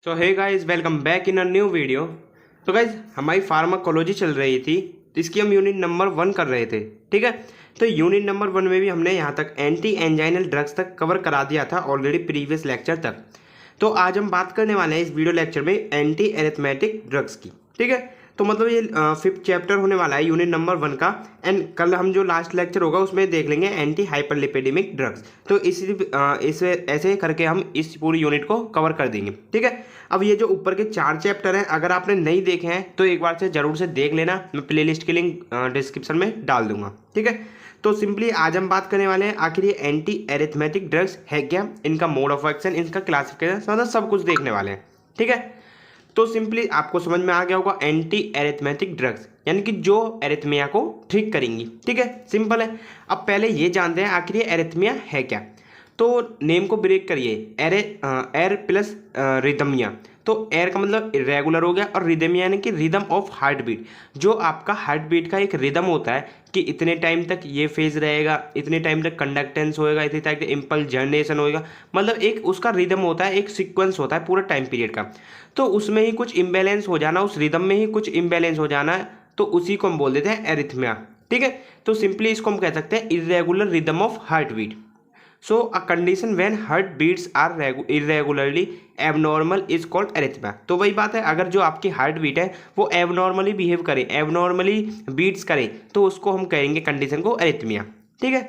तो hey guys, welcome back in a new video. तो guys, हमारी फार्माकोलॉजी चल रही थी, तो इसकी हम यूनिट नंबर 1 कर रहे थे। ठीक है, तो यूनिट नंबर 1 में भी हमने यहाँ तक एंटी एंजाइनल ड्रग्स तक कवर करा दिया था ऑलरेडी प्रीवियस लेक्चर तक। तो आज हम बात करने वाले हैं इस वीडियो लेक्चर में एंटी एरिथमेटिक ड्रग्स की। ठीक है, तो मतलब ये 5th चैप्टर होने वाला है यूनिट नंबर 1 का। एंड कल हम जो लास्ट लेक्चर होगा उसमें देख लेंगे एंटी हाइपरलिपिडेमिक ड्रग्स। तो इस ऐसे करके हम इस पूरी यूनिट को कवर कर देंगे। ठीक है, अब ये जो ऊपर के 4 चैप्टर हैं, अगर आपने नहीं देखे हैं तो एक बार से जरूर से देख लेना। मैं प्लेलिस्ट की लिंक डिस्क्रिप्शन में डाल दूंगा। ठीक है, तो सिंपली आज हम बात करने वाले हैं आखिर ये एंटी एरिथमेटिक ड्रग्स है क्या, इनका मोड ऑफ एक्शन, इनका क्लासिफिकेशन, मतलब सब कुछ देखने वाले हैं। ठीक है, तो सिंपली आपको समझ में आ गया होगा एंटी एरिथमेटिक ड्रग्स यानी कि जो एरिथमिया को ठीक करेंगी। ठीक है, सिंपल है। अब पहले ये जानते हैं आखिर ये एरिथमिया है क्या। तो नेम को ब्रेक करिए, एर प्लस रिदमिया। तो एर का मतलब इरेगुलर हो गया और रिदमिया यानी कि रिदम ऑफ हार्ट बीट। जो आपका हार्ट बीट का एक रिदम होता है कि इतने टाइम तक ये फेज रहेगा, इतने टाइम तक कंडक्टेंस होएगा, इतने टाइम तक इम्पल्स जनरेशन होएगा, मतलब एक उसका रिदम होता है, एक सीक्वेंस होता है पूरा टाइम पीरियड का। तो उसमें ही कुछ इम्बैलेंस हो जाना, उस रिदम में ही कुछ इम्बैलेंस हो जाना है, तो उसी को हम बोल देते हैं एरिथमिया। ठीक है, तो सिंपली इसको हम कह सकते हैं irregular rhythm of heart beat. So a condition when heart beats are irregularly abnormal is called arrhythmia। तो वही बात है, अगर जो आपकी हार्ट बीट है वो एबनॉर्मली बिहेव करे, एबनॉर्मली बीट्स करे, तो उसको हम कहेंगे कंडीशन को एरिथमिया। ठीक है,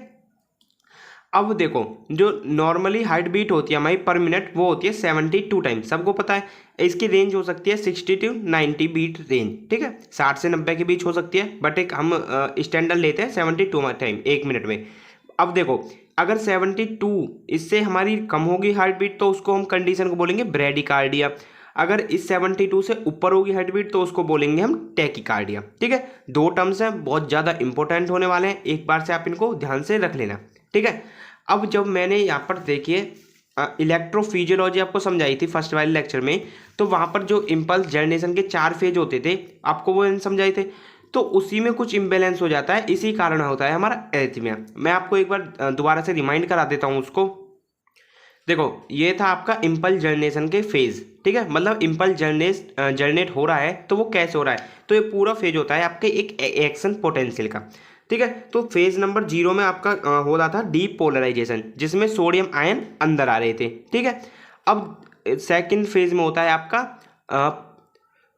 अब देखो जो नॉर्मली हार्ट बीट होती है हमारी पर मिनट वो होती है 72 टाइम, सबको पता है। इसकी रेंज हो सकती है 60 to 90 बीट रेंज। ठीक है, 60 से 90 के बीच हो सकती है, बट एक हम स्टैंडर्ड लेते हैं 72 टाइम एक मिनट में। अब देखो अगर 72 इससे हमारी कम होगी हार्ट बीट तो उसको हम कंडीशन को बोलेंगे ब्रेडिकार्डिया। अगर इस 72 से ऊपर होगी हार्ट बीट तो उसको बोलेंगे हम टैकिकार्डिया। ठीक है, 2 टर्म्स हैं, बहुत ज़्यादा इंपॉर्टेंट होने वाले हैं, एक बार से आप इनको ध्यान से रख लेना। ठीक है, अब जब मैंने यहाँ पर देखिए इलेक्ट्रोफिजियोलॉजी आपको समझाई थी फर्स्ट वाले लेक्चर में, तो वहाँ पर जो इम्पल्स जनरेशन के 4 फेज होते थे आपको वो समझाए थे, तो उसी में कुछ इम्बैलेंस हो जाता है, इसी कारण होता है हमारा एरिथमिया। मैं आपको एक बार दोबारा से रिमाइंड करा देता हूँ उसको। देखो ये था आपका इम्पल्स जनरेशन के फेज। ठीक है, मतलब इम्पल्स जनरेट हो रहा है तो वो कैसे हो रहा है, तो ये पूरा फेज होता है आपके एक एक्शन पोटेंशियल का। ठीक है, तो फेज नंबर 0 में आपका हो रहा था डीपोलराइजेशन, जिसमें सोडियम आयन अंदर आ रहे थे। ठीक है, अब सेकंड फेज में होता है आपका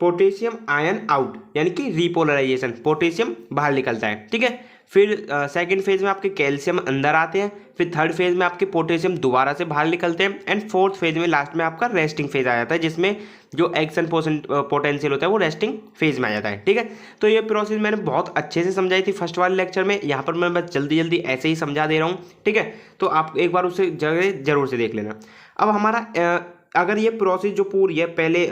पोटेशियम आयन आउट यानी कि रिपोलराइजेशन, पोटेशियम बाहर निकलता है। ठीक है, फिर सेकंड फेज में आपके कैल्शियम अंदर आते हैं, फिर थर्ड फेज में आपके पोटेशियम दोबारा से बाहर निकलते हैं, एंड फोर्थ फेज में लास्ट में आपका रेस्टिंग फेज आ जाता है, जिसमें जो एक्शन पोटेंशियल होता है वो रेस्टिंग फेज में आ जाता है। ठीक है, तो ये प्रोसेस मैंने बहुत अच्छे से समझाई थी फर्स्ट वाले लेक्चर में, यहाँ पर मैं बस जल्दी जल्दी ऐसे ही समझा दे रहा हूँ। ठीक है, तो आप एक बार उसे जरूर से देख लेना। अब हमारा अगर ये प्रोसेस जो पूरी है, पहले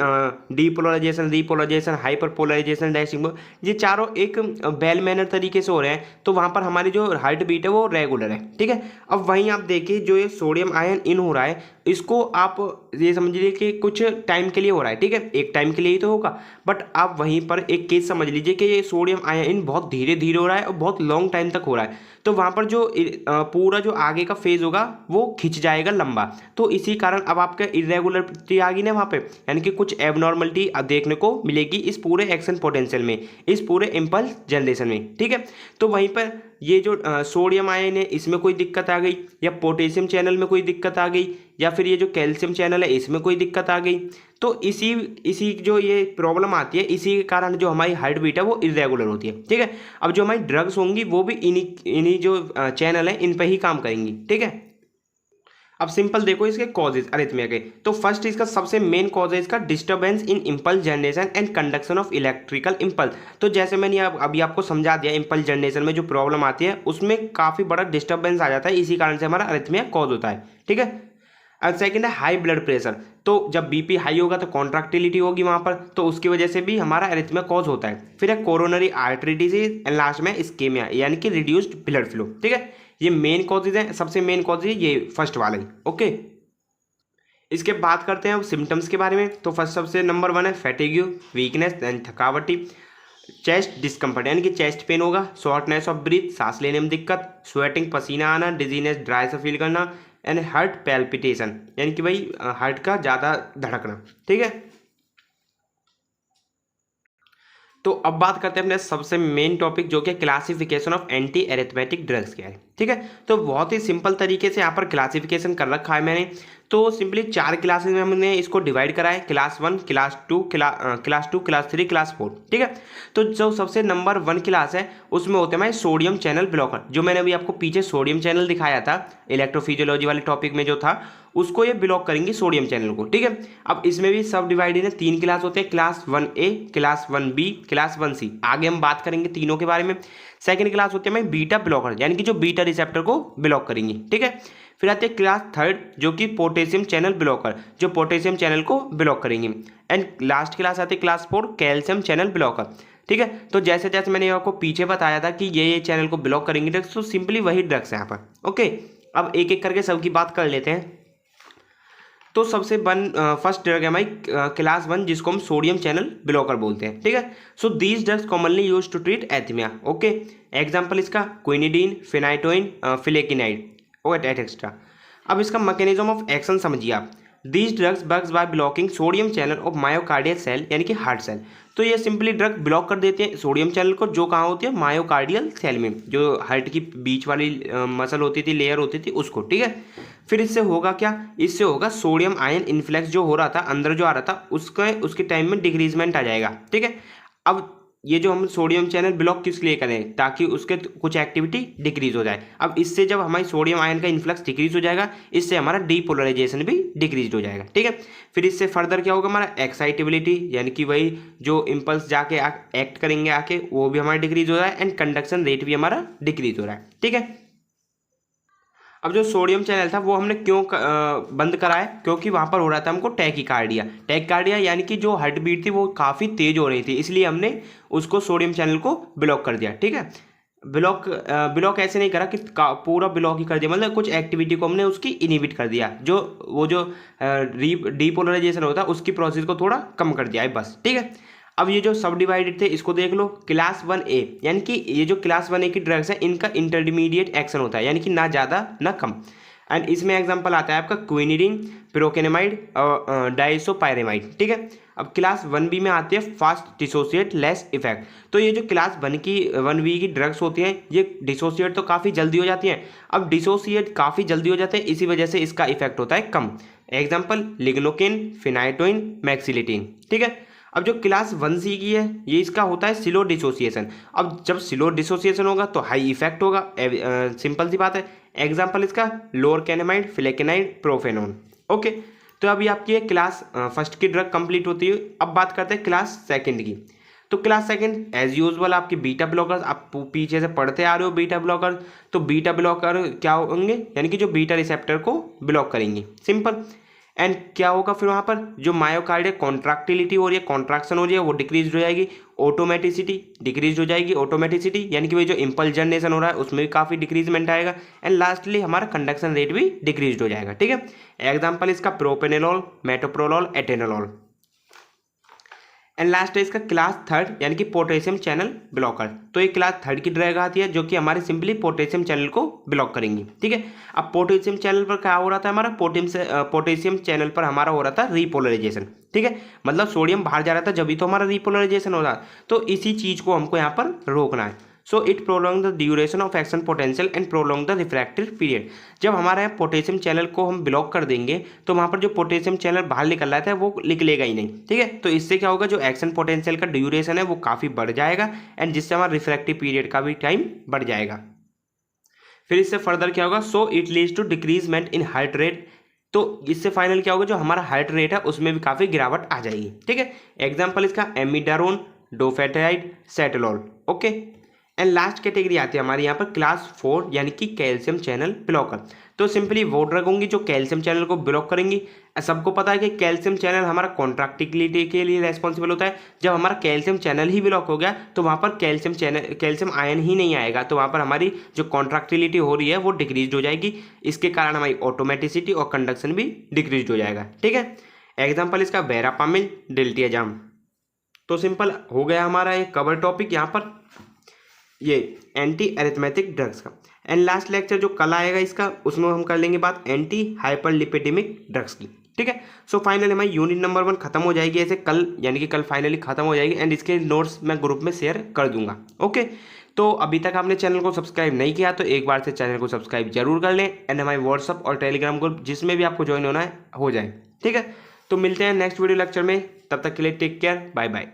डीपोलराइजेशन, रिपोलराइजेशन, हाइपरपोलराइजेशन, डैशिंग, ये चारों एक वेल मैनर तरीके से हो रहे हैं, तो वहाँ पर हमारी जो हार्ट बीट है वो रेगुलर है। ठीक है, अब वहीं आप देखिए जो ये सोडियम आयन इन हो रहा है, इसको आप ये समझ लीजिए कि कुछ टाइम के लिए हो रहा है। ठीक है, एक टाइम के लिए ही तो होगा, बट आप वहीं पर एक केस समझ लीजिए कि ये सोडियम आयन इन बहुत धीरे धीरे हो रहा है और बहुत लॉन्ग टाइम तक हो रहा है, तो वहाँ पर जो पूरा जो आगे का फेज होगा वो खिंच जाएगा लंबा। तो इसी कारण अब आपका इरेगुलरिटी आ गई ना वहाँ पे, यानी कि कुछ एबनॉर्मलिटी देखने को मिलेगी इस पूरे एक्शन पोटेंशियल में, इस पूरे इम्पल्स जनरेशन में। ठीक है, तो वहीं पर ये जो सोडियम आयन है इसमें कोई दिक्कत आ गई, या पोटेशियम चैनल में कोई दिक्कत आ गई, या फिर ये जो कैल्शियम चैनल है इसमें कोई दिक्कत आ गई, तो इसी जो ये प्रॉब्लम आती है, इसी के कारण जो हमारी हार्ट बीट है वो इरेगुलर होती है। ठीक है, अब जो हमारी ड्रग्स होंगी वो भी इन्हीं जो चैनल है इन पर ही काम करेंगी। ठीक है, अब सिंपल देखो इसके कॉजेज अरिथमिया के। तो फर्स्ट इसका सबसे मेन कॉज है इसका disturbance in impulse generation and conduction of electrical impulse. तो जैसे मैंने अभी आपको समझा दिया, इम्पल्स जनरेशन में जो प्रॉब्लम आती है उसमें काफ़ी बड़ा डिस्टर्बेंस आ जाता है, इसी कारण से हमारा अरिथमिया कॉज होता है। ठीक है, और सेकंड है हाई ब्लड प्रेशर। तो जब बीपी हाई होगा तो कॉन्ट्रैक्टिलिटी होगी वहाँ पर, तो उसकी वजह से भी हमारा अरिथमिया कॉज होता है। फिर है coronary artery disease, and last में इस्केमिया यानी कि रिड्यूस्ड ब्लड फ्लो। ठीक है, ये मेन कॉजेज हैं, सबसे मेन कॉज है ये फर्स्ट वाला ही। ओके, इसके बात करते हैं अब सिम्टम्स के बारे में। तो फर्स्ट सबसे नंबर 1 है फैटिग्यू, वीकनेस एंड थकावटी, चेस्ट डिस्कम्फर्ट यानी कि चेस्ट पेन होगा, शॉर्टनेस ऑफ ब्रीथ, सांस लेने में दिक्कत, स्वेटिंग पसीना आना, डिजीनेस ड्राई से फील करना, एंड हार्ट पैल्पिटेशन, यानी कि भाई हार्ट का ज़्यादा धड़कना, ठीक है। तो अब बात करते हैं अपने सबसे मेन टॉपिक जो कि classification of anti arithmetic drugs क्या है, ठीक है। तो बहुत ही सिंपल तरीके से यहाँ पर क्लासिफिकेशन कर रखा है मैंने। तो सिंपली 4 क्लासेस में हमने इसको डिवाइड करा है, class 1, class 2, class 2, class 3, class 4, ठीक है। तो जो सबसे नंबर 1 क्लास है उसमें होते हैं हमारे सोडियम चैनल ब्लॉकर, जो मैंने अभी आपको पीछे सोडियम चैनल दिखाया था इलेक्ट्रोफिजियोलॉजी वाले टॉपिक में जो था, उसको ये ब्लॉक करेंगे सोडियम चैनल को, ठीक है। अब इसमें भी सब डिवाइडेड है, 3 क्लास होते हैं, class 1A, class 1B, class 1C। आगे हम बात करेंगे तीनों के बारे में। सेकंड क्लास होते हैं हमारे बीटा ब्लॉकर, यानी कि जो बीटा रिसेप्टर को ब्लॉक करेंगे, ठीक है। फिर आते हैं क्लास 3 जो कि पोटेशियम चैनल ब्लॉकर, जो पोटेशियम चैनल को ब्लॉक करेंगे। एंड लास्ट क्लास आती है क्लास 4 कैल्शियम चैनल ब्लॉकर, ठीक है। तो जैसे जैसे मैंने आपको पीछे बताया था कि ये चैनल को ब्लॉक करेंगे ड्रग्स, तो सिंपली वही ड्रग्स है यहाँ पर, ओके। अब एक एक करके सबकी बात कर लेते हैं। तो सबसे फर्स्ट ड्रग है हमारी क्लास 1 जिसको हम सोडियम चैनल ब्लॉकर बोलते हैं, ठीक है। So these drugs commonly use to treat arrhythmia, okay. Example इसका क्विनिडीन, फिनाइटोइन, फ्लेकिनाइड और एक्स्ट्रा। अब इसका मैकेनिज्म ऑफ एक्शन समझिए आप। These drugs works by blocking sodium channel of myocardial cell, यानी कि हार्ट सेल। तो ये सिंपली ड्रग ब्लॉक कर देते हैं सोडियम चैनल को, जो कहाँ होती है, मायोकार्डियल सेल में, जो हार्ट की बीच वाली मसल होती थी, लेयर होती थी, उसको, ठीक है। फिर इससे होगा क्या, इससे होगा सोडियम आयन इन्फ्लेक्स जो हो रहा था अंदर, जो आ रहा था उसके टाइम में डिक्रीजमेंट आ जाएगा, ठीक है। अब ये जो हम सोडियम चैनल ब्लॉक किस लिए करें, ताकि उसके कुछ एक्टिविटी डिक्रीज हो जाए। अब इससे जब हमारी सोडियम आयन का इन्फ्लक्स डिक्रीज हो जाएगा, इससे हमारा डीपोलराइजेशन भी डिक्रीज हो जाएगा, ठीक है। फिर इससे फर्दर क्या होगा, हमारा एक्साइटेबिलिटी, यानी कि वही जो इम्पल्स जाके एक्ट करेंगे आके, वो भी हमारा डिक्रीज हो रहा है। एंड कंडक्शन रेट भी हमारा डिक्रीज हो रहा है, ठीक है। अब जो सोडियम चैनल था वो हमने क्यों बंद कराया, क्योंकि वहाँ पर हो रहा था हमको टैकीकार्डिया। टैकीकार्डिया यानी कि जो हार्ट बीट थी वो काफ़ी तेज हो रही थी, इसलिए हमने उसको सोडियम चैनल को ब्लॉक कर दिया, ठीक है। ब्लॉक ऐसे नहीं करा कि पूरा ब्लॉक ही कर दिया, मतलब कुछ एक्टिविटी को हमने उसकी इनिबिट कर दिया, जो वो जो डीपोलराइजेशन होता है उसकी प्रोसेस को थोड़ा कम कर दिया है, बस, ठीक है। अब ये जो सब डिवाइडेड थे इसको देख लो, क्लास 1A, यानी कि ये जो क्लास 1A की ड्रग्स है इनका इंटरमीडिएट एक्शन होता है, यानी कि ना ज़्यादा ना कम। एंड इसमें एग्जांपल आता है आपका क्विनिडीन, प्रोकेनेमाइड और डाइसोपायरेमाइड, ठीक है। अब क्लास 1B में आती है फास्ट डिसोसिएट लेस इफेक्ट। तो ये जो क्लास 1B की ड्रग्स होती हैं ये डिसोसिएट तो काफ़ी जल्दी हो जाती हैं। अब डिसोसिएट काफ़ी जल्दी हो जाते हैं, इसी वजह से इसका इफेक्ट होता है कम। एग्जाम्पल लिग्नोकिन, फिनाइटोइन, मैक्सिलिटीन, ठीक है। अब जो क्लास 1C की है ये इसका होता है स्लो डिसोसिएशन। अब जब स्लो डिसोसिएशन होगा तो हाई इफेक्ट होगा, सिंपल सी बात है। एग्जाम्पल इसका लोरकेनेमाइड, फ्लेकेनाइड, प्रोफेनोन, ओके। तो अभी आपकी ये क्लास फर्स्ट की ड्रग कंप्लीट होती है। अब बात करते हैं क्लास सेकंड की। तो क्लास सेकंड एज यूजुअल आपकी बीटा ब्लॉकर, आप पीछे से पढ़ते आ रहे हो बीटा ब्लॉकर। तो बीटा ब्लॉकर क्या होंगे, यानी कि जो बीटा रिसेप्टर को ब्लॉक करेंगे, सिंपल। एंड क्या होगा फिर वहाँ पर जो मायोकार्डियल कॉन्ट्रैक्टिलिटी हो रही है, कॉन्ट्रैक्शन हो रही है, वो डिक्रीज हो जाएगी। ऑटोमेटिसिटी डिक्रीज हो जाएगी, ऑटोमेटिसिटी यानी कि वही जो इम्पल्स जनरेशन हो रहा है उसमें भी काफ़ी डिक्रीजमेंट आएगा। एंड लास्टली हमारा कंडक्शन रेट भी डिक्रीज हो जाएगा, ठीक है। एग्जाम्पल इसका प्रोपेनोल, मेटोप्रोलोल, एटेनोल। एंड लास्ट है इसका क्लास 3 यानी कि पोटेशियम चैनल ब्लॉकर। तो ये क्लास 3 की ड्रग आती है जो कि हमारे सिंपली पोटेशियम चैनल को ब्लॉक करेंगी, ठीक है। अब पोटेशियम चैनल पर क्या हो रहा था, हमारा पोटेशियम चैनल पर हमारा हो रहा था रीपोलराइजेशन, ठीक है। मतलब सोडियम बाहर जा रहा था, जब भी तो हमारा रीपोलराइजेशन हो रहा। तो इसी चीज़ को हमको यहाँ पर रोकना है। So it prolong the duration of action potential and prolong the refractive period. जब हमारे यहाँ पोटेशियम चैनल को हम ब्लॉक कर देंगे तो वहाँ पर जो पोटेशियम चैनल बाहर निकल रहा था वो निकलेगा ही नहीं, ठीक है। तो इससे क्या होगा, जो एक्शन पोटेंशियल का ड्यूरेशन है वो काफ़ी बढ़ जाएगा, एंड जिससे हमारा रिफ्रैक्टिव पीरियड का भी टाइम बढ़ जाएगा। फिर इससे फर्दर क्या होगा, so it leads to decreasement in heart rate. तो इससे फाइनल क्या होगा, जो हमारा हार्ट रेट है उसमें भी काफ़ी गिरावट आ जाएगी, ठीक है। एग्जाम्पल इसका एमिडारोन, डोफेटाइड, सेटोलोल, ओके। एंड लास्ट कैटेगरी आती है हमारे यहाँ पर क्लास 4 यानी कि कैल्शियम चैनल ब्लॉकर। तो सिंपली वो ड्रग होंगी जो कैल्शियम चैनल को ब्लॉक करेंगी। सबको पता है कि कैल्शियम चैनल हमारा कॉन्ट्रैक्टिलिटी के लिए रेस्पॉन्सिबल होता है। जब हमारा कैल्शियम चैनल ही ब्लॉक हो गया तो वहाँ पर कैल्शियम आयन ही नहीं आएगा, तो वहाँ पर हमारी जो कॉन्ट्रैक्टिलिटी हो रही है वो डिक्रीज हो जाएगी। इसके कारण हमारी ऑटोमेटिसिटी और कंडक्शन भी डिक्रीज हो जाएगा, ठीक है। एग्जाम्पल इसका वेरापामिल, डिल्टियाजाम। तो सिंपल हो गया हमारा एक कवर टॉपिक यहाँ पर ये एंटी एरिथमेटिक ड्रग्स का। एंड लास्ट लेक्चर जो कल आएगा इसका, उसमें हम कर लेंगे बात एंटी हाइपरलिपिडेमिक ड्रग्स की। ठीक है, सो फाइनली हमारी यूनिट नंबर 1 खत्म हो जाएगी ऐसे कल, यानी कि कल फाइनली खत्म हो जाएगी एंड इसके नोट्स मैं ग्रुप में शेयर कर दूंगा। ओके, तो अभी तक आपने चैनल को सब्सक्राइब नहीं किया तो एक बार से चैनल को सब्सक्राइब जरूर कर लें एंड हमारे व्हाट्सअप और टेलीग्राम ग्रुप जिसमें भी आपको ज्वाइन होना है हो जाए। ठीक है, तो मिलते हैं नेक्स्ट वीडियो लेक्चर में, तब तक के लिए टेक केयर, बाय बाय।